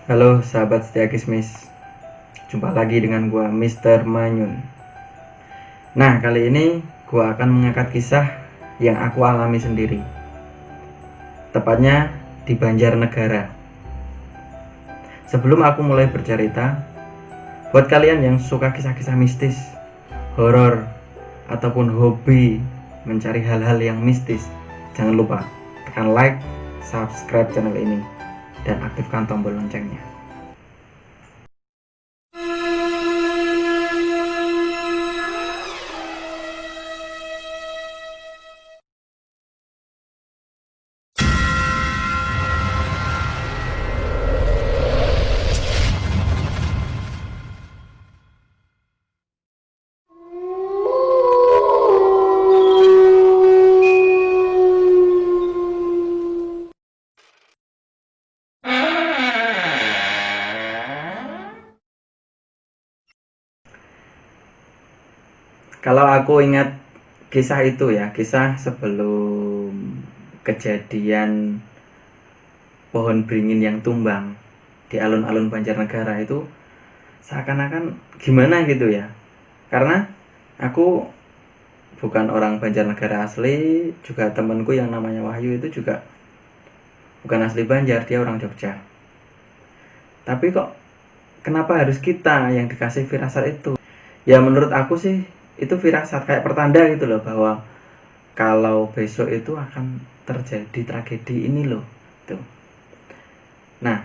Halo sahabat setia Kismis, jumpa lagi dengan gua Mr. Manyun. Nah, kali ini gua akan mengangkat kisah yang aku alami sendiri. Tepatnya di Banjarnegara. Sebelum aku mulai bercerita, buat kalian yang suka kisah-kisah mistis, horor, ataupun hobi mencari hal-hal yang mistis, jangan lupa tekan like, subscribe channel ini, dan aktifkan tombol loncengnya. Kalau aku ingat kisah itu ya, kisah sebelum kejadian pohon beringin yang tumbang di alun-alun Banjarnegara itu seakan-akan gimana gitu ya. Karena aku bukan orang Banjarnegara asli, juga temenku yang namanya Wahyu itu juga bukan asli Banjar, dia orang Jogja. Tapi kok kenapa harus kita yang dikasih firasat itu? Ya menurut aku sih itu firasat kayak pertanda gitu loh, bahwa kalau besok itu akan terjadi tragedi ini loh tuh. Nah,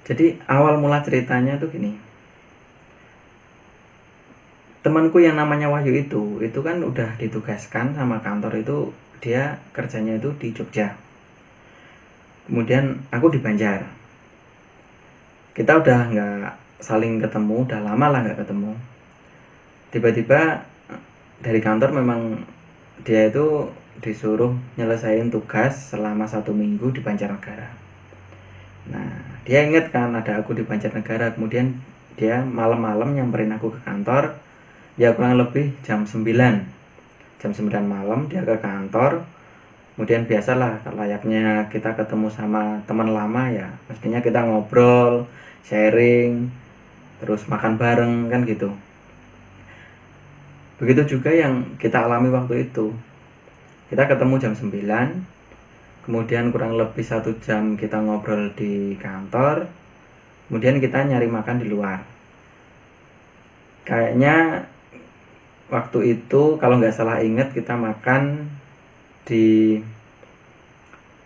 jadi awal mula ceritanya tuh gini. Temanku yang namanya Wahyu itu kan udah ditugaskan sama kantor itu, dia kerjanya itu di Jogja. Kemudian aku di Banjar. Kita udah nggak saling ketemu, udah lama lah nggak ketemu. Tiba-tiba dari kantor memang dia itu disuruh nyelesain tugas selama 1 minggu di Banjarnegara. Nah, dia inget kan ada aku di Banjarnegara, kemudian dia malam-malam nyamperin aku ke kantor, ya kurang lebih jam 9 malam dia ke kantor. Kemudian biasalah layaknya kita ketemu sama teman lama ya, mestinya kita ngobrol, sharing, terus makan bareng kan gitu. Begitu juga yang kita alami waktu itu. Kita ketemu jam 9, kemudian kurang lebih 1 jam kita ngobrol di kantor, kemudian kita nyari makan di luar. Kayaknya waktu itu kalau nggak salah inget kita makan di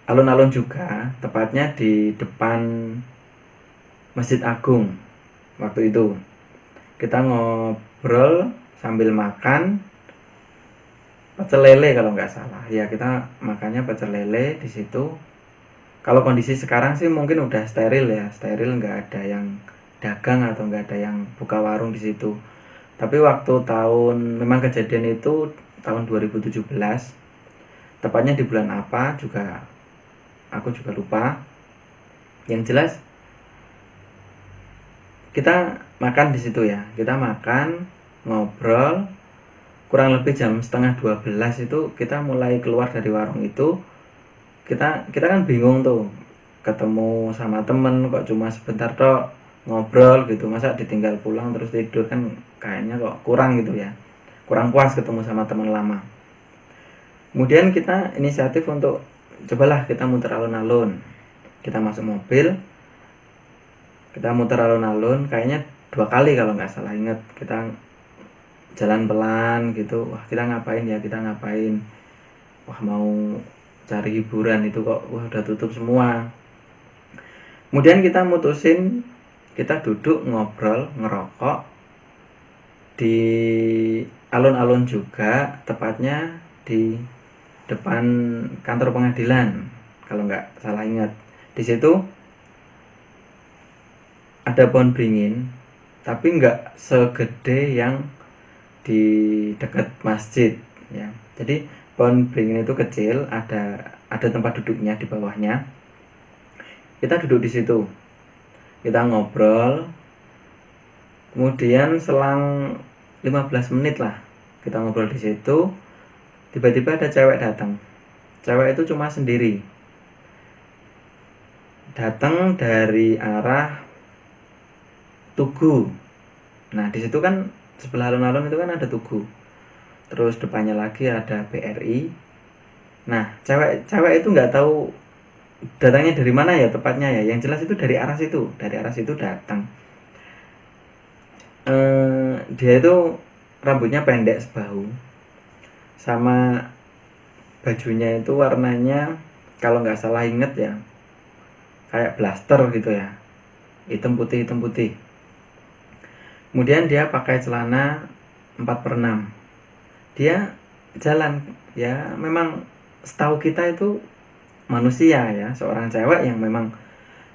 alun-alun juga, tepatnya di depan Masjid Agung. Waktu itu kita ngobrol sambil makan pecel lele kalau nggak salah. Ya kita makannya pecel lele di situ. Kalau kondisi sekarang sih mungkin udah steril ya, steril, nggak ada yang dagang atau nggak ada yang buka warung di situ. Tapi waktu memang kejadian itu tahun 2017, tepatnya di bulan apa juga aku juga lupa. Yang jelas kita makan di situ ya, kita makan, ngobrol, kurang lebih jam setengah 12 itu kita mulai keluar dari warung itu. Kita kan bingung tuh, ketemu sama temen kok cuma sebentar tok ngobrol gitu, masa ditinggal pulang terus tidur, kan kayaknya kok kurang gitu ya, kurang puas ketemu sama teman lama. Kemudian kita inisiatif untuk cobalah kita muter alun-alun. Kita masuk mobil, kita muter alun-alun, kayaknya 2 kali kalau nggak salah ingat. Kita jalan pelan gitu, wah kita ngapain ya, kita ngapain, wah mau cari hiburan itu kok wah udah tutup semua. Kemudian kita mutusin kita duduk ngobrol ngerokok di alun-alun juga, tepatnya di depan kantor pengadilan kalau nggak salah ingat. Di situ ada pohon beringin, tapi nggak segede yang di dekat masjid ya. Jadi pohon beringin itu kecil, ada tempat duduknya di bawahnya. Kita duduk di situ, kita ngobrol. Kemudian selang 15 menit lah kita ngobrol di situ, tiba-tiba ada cewek datang. Cewek itu cuma sendiri. datang dari arah Tugu. Nah, di situ kan sebelah alun-alun itu kan ada Tugu. Terus depannya lagi ada BRI. Nah, cewek itu nggak tahu datangnya dari mana ya tepatnya ya. Yang jelas itu dari arah situ datang. Dia itu rambutnya pendek sebahu, sama bajunya itu warnanya kalau nggak salah inget ya kayak blaster gitu ya, hitam putih. Kemudian dia pakai celana 4/6. Dia jalan ya, memang setahu kita itu manusia ya, seorang cewek yang memang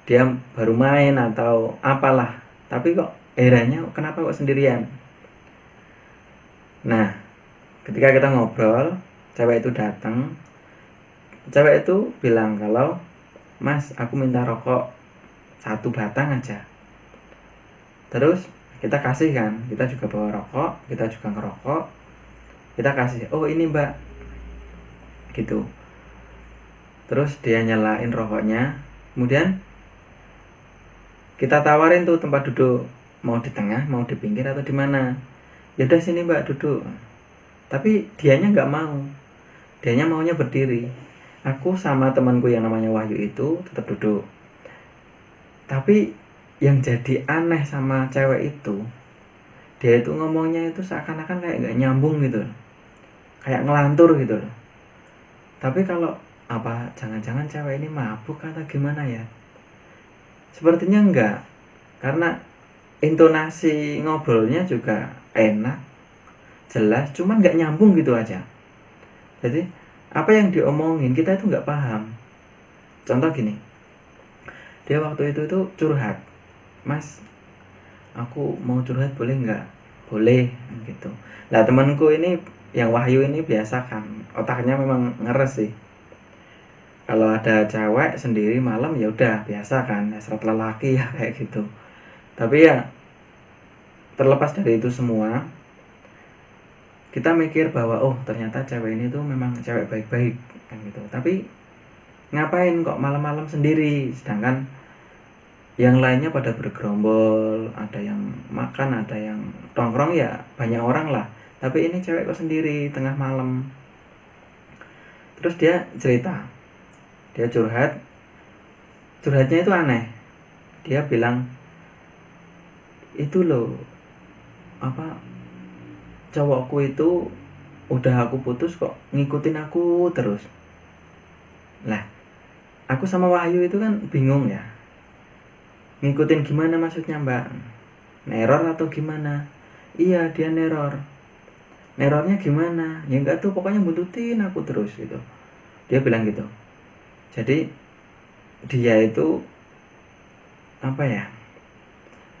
dia baru main atau apalah, tapi kok herannya kenapa kok sendirian. Nah, ketika kita ngobrol, cewek itu datang. Cewek itu bilang kalau, "Mas, aku minta rokok 1 batang aja." Terus kita kasih kan, kita juga bawa rokok, kita juga ngerokok, kita kasih, "Oh ini Mbak," gitu. Terus dia nyalain rokoknya, kemudian kita tawarin tuh tempat duduk, mau di tengah, mau di pinggir atau di mana. Ya udah sini Mbak duduk. Tapi dianya nggak mau, dianya maunya berdiri. Aku sama temanku yang namanya Wahyu itu tetap duduk. Tapi yang jadi aneh sama cewek itu, dia itu ngomongnya itu seakan-akan kayak nggak nyambung gitu, kayak ngelantur gitu loh. Tapi kalau apa jangan-jangan cewek ini mabuk atau gimana ya? Sepertinya enggak, karena intonasi ngobrolnya juga enak, jelas, cuman nggak nyambung gitu aja. Jadi apa yang diomongin kita itu nggak paham. Contoh gini, dia waktu itu tuh curhat, "Mas, aku mau curhat boleh nggak?" "Boleh," gitu. Lah temanku ini yang Wahyu ini biasa kan, otaknya memang ngeres sih. Kalau ada cewek sendiri malam ya udah biasa kan, hasrat lelaki ya kayak gitu. Tapi ya terlepas dari itu semua, kita mikir bahwa oh ternyata cewek ini tuh memang cewek baik-baik kan gitu. Tapi ngapain kok malam-malam sendiri, sedangkan yang lainnya pada bergerombol, ada yang makan, ada yang nongkrong ya banyak orang lah. Tapi ini cewek kok sendiri tengah malam. Terus dia cerita, dia curhatnya itu aneh. Dia bilang, "Itu loh, apa cowokku itu udah aku putus kok ngikutin aku terus." Lah, aku sama Wahyu itu kan bingung ya. Ngikutin gimana maksudnya, Mbak? Neror atau gimana? Iya, dia neror. Nerornya gimana? Ya enggak tuh, pokoknya buntutin aku terus gitu. Dia bilang gitu. Jadi dia itu apa ya?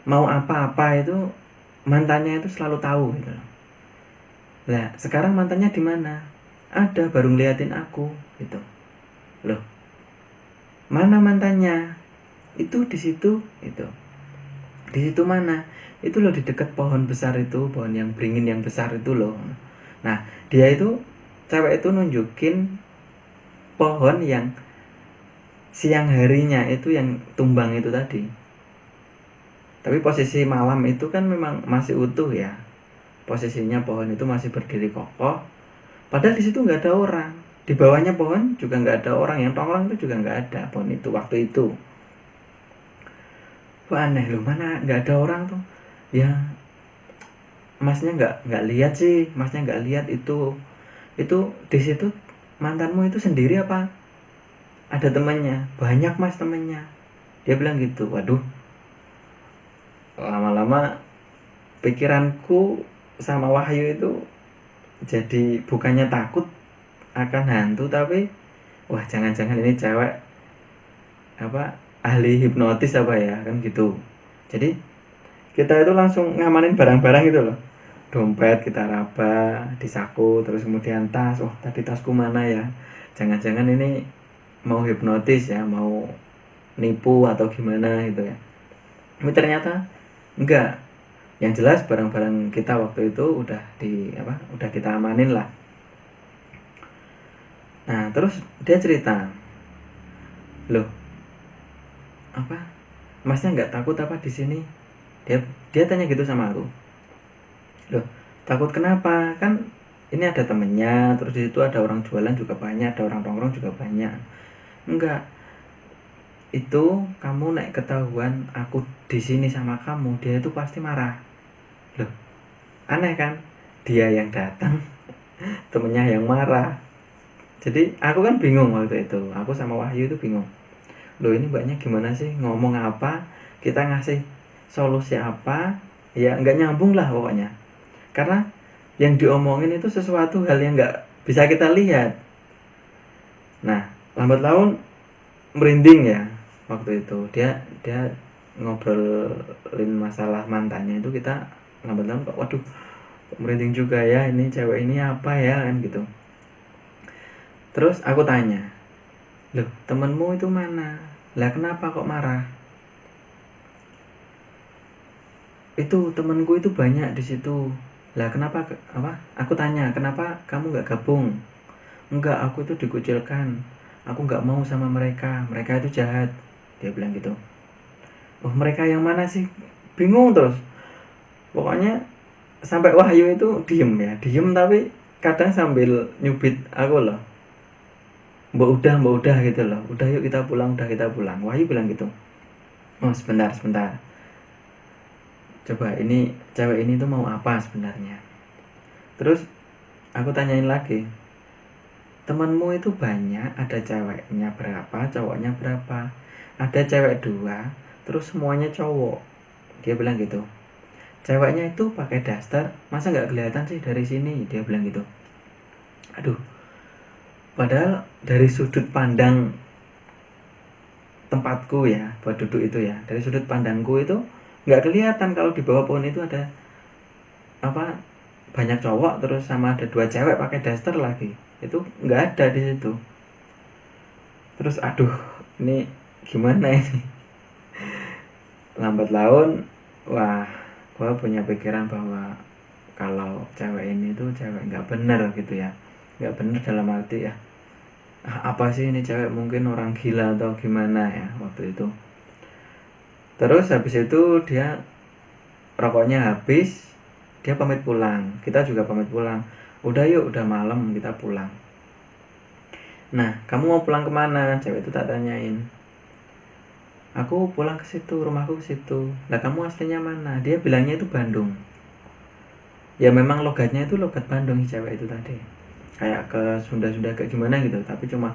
Mau apa-apa itu mantannya itu selalu tahu gitu. Lah, sekarang mantannya di mana? Ada, baru ngeliatin aku gitu. Loh, mana mantannya? Itu di situ itu. Di situ mana? Itu loh di dekat pohon besar itu, pohon yang beringin yang besar itu loh. Nah, dia itu cewek itu nunjukin pohon yang siang harinya itu yang tumbang itu tadi. Tapi posisi malam itu kan memang masih utuh ya. Posisinya pohon itu masih berdiri kokoh. Padahal di situ nggak ada orang. Di bawahnya pohon juga nggak ada orang. Yang nongkrong itu juga nggak ada pohon itu waktu itu. Wah aneh loh, mana nggak ada orang tuh. Ya masnya nggak lihat sih, masnya nggak lihat itu di situ mantanmu itu sendiri apa ada temannya? Banyak mas temannya. Dia bilang gitu. Waduh, lama-lama pikiranku sama Wahyu itu jadi bukannya takut akan hantu, tapi wah jangan-jangan ini cewek apa ahli hipnotis apa ya kan gitu. Jadi kita itu langsung ngamanin barang-barang gitu loh, dompet kita raba di saku, terus kemudian tas, wah tadi tasku mana ya, jangan-jangan ini mau hipnotis ya, mau nipu atau gimana gitu ya. Tapi ternyata enggak, yang jelas barang-barang kita waktu itu udah kita amanin lah. Nah terus dia cerita, loh apa, Masnya nggak takut apa di sini? Dia tanya gitu sama aku. Loh, takut kenapa? Kan ini ada temennya, terus di situ ada orang jualan juga banyak, ada orang nongkrong juga banyak. Enggak, itu kamu naik ketahuan aku di sini sama kamu, dia itu pasti marah. Loh, aneh kan? Dia yang datang, temennya yang marah. Jadi aku kan bingung waktu itu. Aku sama Wahyu itu bingung. Loh, ini mbaknya gimana sih? Ngomong apa? Kita ngasih solusi apa? Ya nggak nyambung lah pokoknya. Karena yang diomongin itu sesuatu hal yang nggak bisa kita lihat. Nah, lambat laun merinding ya waktu itu. Dia ngobrolin masalah mantannya itu, kita lambat laun kok waduh, kok merinding juga ya, ini cewek ini apa ya kan gitu. Terus aku tanya, loh temenmu itu mana? Lah kenapa kok marah? Itu temenku itu banyak di situ. Lah kenapa apa? Aku tanya, kenapa kamu nggak gabung? Enggak, aku itu dikucilkan. Aku nggak mau sama mereka. Mereka itu jahat. Dia bilang gitu. Oh, mereka yang mana sih? Bingung terus. Pokoknya sampai Wahyu itu diem ya, diem tapi kadang sambil nyubit aku loh. Mbak udah gitu loh. Udah yuk kita pulang, udah kita pulang. Wahyu bilang gitu. Oh, sebentar, sebentar. Coba ini cewek ini tuh mau apa sebenarnya? Terus aku tanyain lagi, temanmu itu banyak, ada ceweknya berapa, cowoknya berapa? Ada cewek dua, terus semuanya cowok. Dia bilang gitu. Ceweknya itu pakai daster, masa nggak kelihatan sih dari sini? Dia bilang gitu. Aduh, padahal dari sudut pandang tempatku ya, buat duduk itu ya, dari sudut pandangku itu nggak kelihatan kalau di bawah pohon itu ada apa, banyak cowok terus sama ada dua cewek pakai daster lagi. Itu nggak ada di situ. Terus aduh, ini gimana ini? Lambat laun, wah, gua punya pikiran bahwa kalau cewek ini tuh cewek nggak bener gitu ya, nggak bener dalam arti ya, apa sih ini cewek, mungkin orang gila atau gimana ya waktu itu. Terus habis itu dia rokoknya habis, dia pamit pulang, kita juga pamit pulang. Udah yuk, udah malam, kita pulang. Nah, kamu mau pulang kemana? Cewek itu tak tanyain. Aku pulang ke situ, rumahku ke situ. Lah kamu aslinya mana? Dia bilangnya itu Bandung. Ya memang logatnya itu logat Bandung si cewek itu tadi. Kayak ke Sunda-Sunda kayak gimana gitu, tapi cuma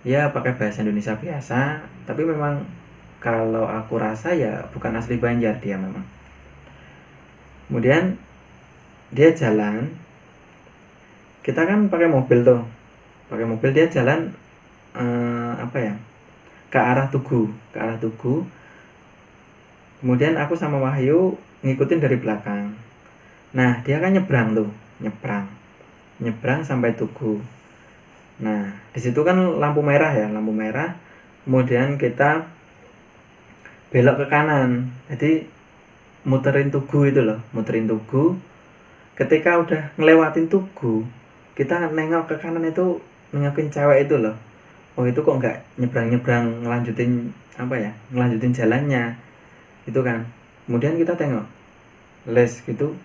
ya pakai bahasa Indonesia biasa, tapi memang kalau aku rasa ya bukan asli Banjar dia memang. Kemudian dia jalan, kita kan pakai mobil tuh, pakai mobil dia jalan apa ya, ke arah Tugu, ke arah Tugu. Kemudian aku sama Wahyu ngikutin dari belakang. Nah dia kan nyebrang tuh, nyebrang sampai Tugu. Nah di situ kan lampu merah ya, lampu merah. Kemudian kita belok ke kanan, jadi muterin Tugu itu loh, muterin Tugu. Ketika udah ngelewatin Tugu, kita nengok ke kanan itu, nengokin cewek itu loh. Oh itu kok nggak nyebrang-nyebrang, ngelanjutin apa ya, ngelanjutin jalannya itu kan. Kemudian kita tengok les gitu,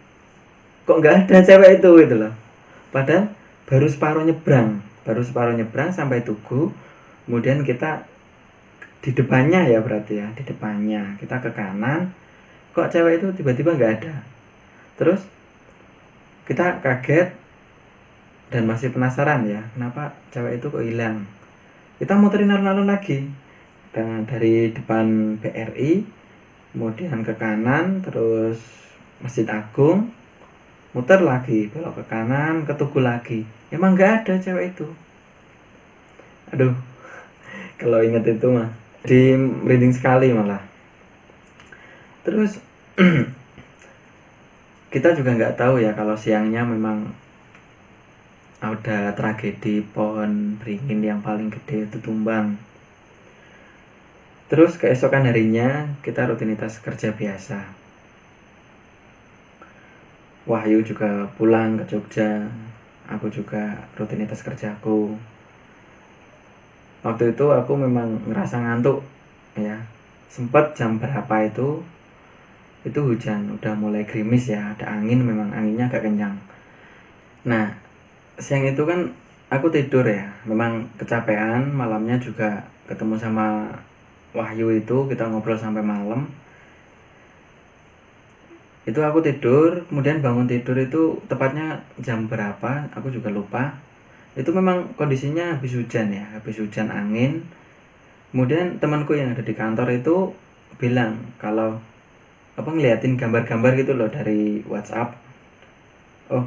kok nggak ada cewek itu gitu loh. Padahal baru separuh nyebrang sampai Tugu. Kemudian kita di depannya ya, berarti ya di depannya kita ke kanan, kok cewek itu tiba-tiba nggak ada. Terus kita kaget dan masih penasaran ya, kenapa cewek itu kok hilang. Kita muterin alun-alun lagi, dan dari depan BRI kemudian ke kanan, terus Masjid Agung, muter lagi belok ke kanan, ke Tugu lagi, emang nggak ada cewek itu. Aduh, kalau inget itu mah jadi merinding sekali malah. Terus kita juga nggak tahu ya kalau siangnya memang ada tragedi pohon beringin yang paling gede itu tumbang. Terus keesokan harinya kita rutinitas kerja biasa. Wahyu juga pulang ke Jogja, aku juga rutinitas kerjaku. Waktu itu aku memang ngerasa ngantuk ya, sempet jam berapa itu hujan, udah mulai gerimis ya, ada angin, memang anginnya agak kencang. Nah, siang itu kan aku tidur ya, memang kecapean, malamnya juga ketemu sama Wahyu itu, kita ngobrol sampai malam. Itu aku tidur, kemudian bangun tidur itu tepatnya jam berapa, aku juga lupa. Itu memang kondisinya habis hujan ya, habis hujan angin. Kemudian temanku yang ada di kantor itu bilang kalau apa ngeliatin gambar-gambar gitu loh dari WhatsApp. Oh,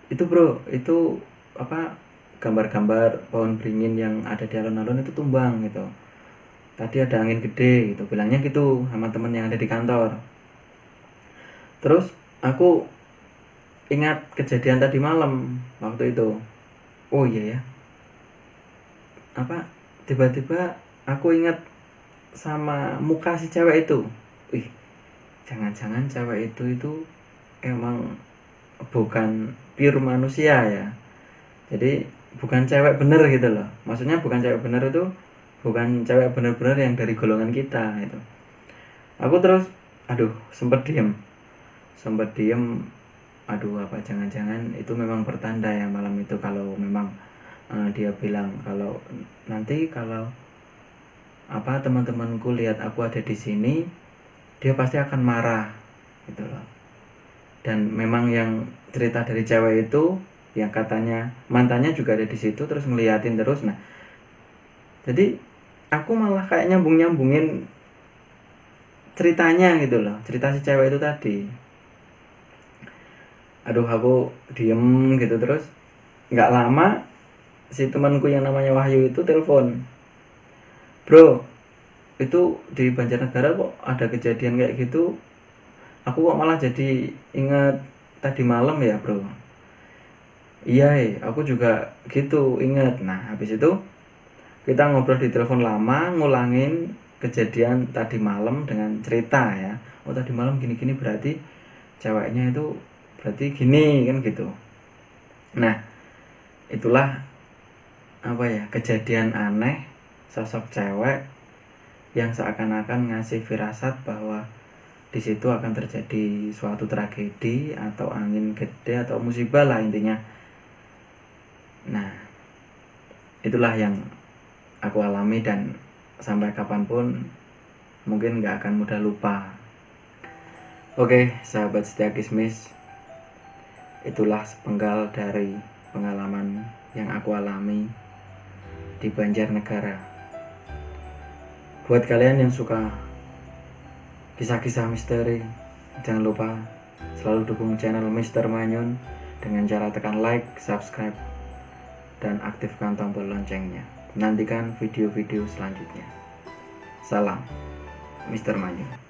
itu bro, itu apa gambar-gambar pohon beringin yang ada di alun-alun itu tumbang gitu. Tadi ada angin gede gitu, bilangnya gitu sama temen yang ada di kantor. Terus aku ingat kejadian tadi malam waktu itu. Oh iya ya, apa tiba-tiba aku ingat sama muka si cewek itu. Wih, jangan-jangan cewek itu emang bukan pure manusia ya. Jadi bukan cewek bener gitu loh. Maksudnya bukan cewek bener itu bukan cewek bener-bener yang dari golongan kita itu. Aku terus aduh sempet diem, aduh apa jangan-jangan itu memang pertanda ya malam itu kalau memang dia bilang kalau nanti kalau apa teman-temanku lihat aku ada di sini dia pasti akan marah gitu loh. Dan memang yang cerita dari cewek itu yang katanya mantannya juga ada di situ terus ngeliatin terus. Nah, jadi aku malah kayak nyambungin ceritanya gitu loh, cerita si cewek itu tadi. Aduh aku diem gitu terus nggak lama si temanku yang namanya Wahyu itu telepon, bro itu di Banjarnegara kok ada kejadian kayak gitu, aku kok malah jadi ingat tadi malam ya bro. Iya aku juga gitu ingat. Nah habis itu kita ngobrol di telepon lama, ngulangin kejadian tadi malam dengan cerita ya. Oh tadi malam gini-gini berarti ceweknya itu berarti gini kan gitu. Nah itulah apa ya kejadian aneh, sosok cewek yang seakan-akan ngasih firasat bahwa di situ akan terjadi suatu tragedi atau angin gede atau musibah lah intinya. Nah itulah yang aku alami dan sampai kapanpun mungkin gak akan mudah lupa. Oke sahabat setia Kismis, itulah sepenggal dari pengalaman yang aku alami di Banjarnegara. Buat kalian yang suka kisah-kisah misteri, jangan lupa selalu dukung channel Mr. Manyun dengan cara tekan like, subscribe, dan aktifkan tombol loncengnya. Nantikan video-video selanjutnya. Salam, Mr. Manyun.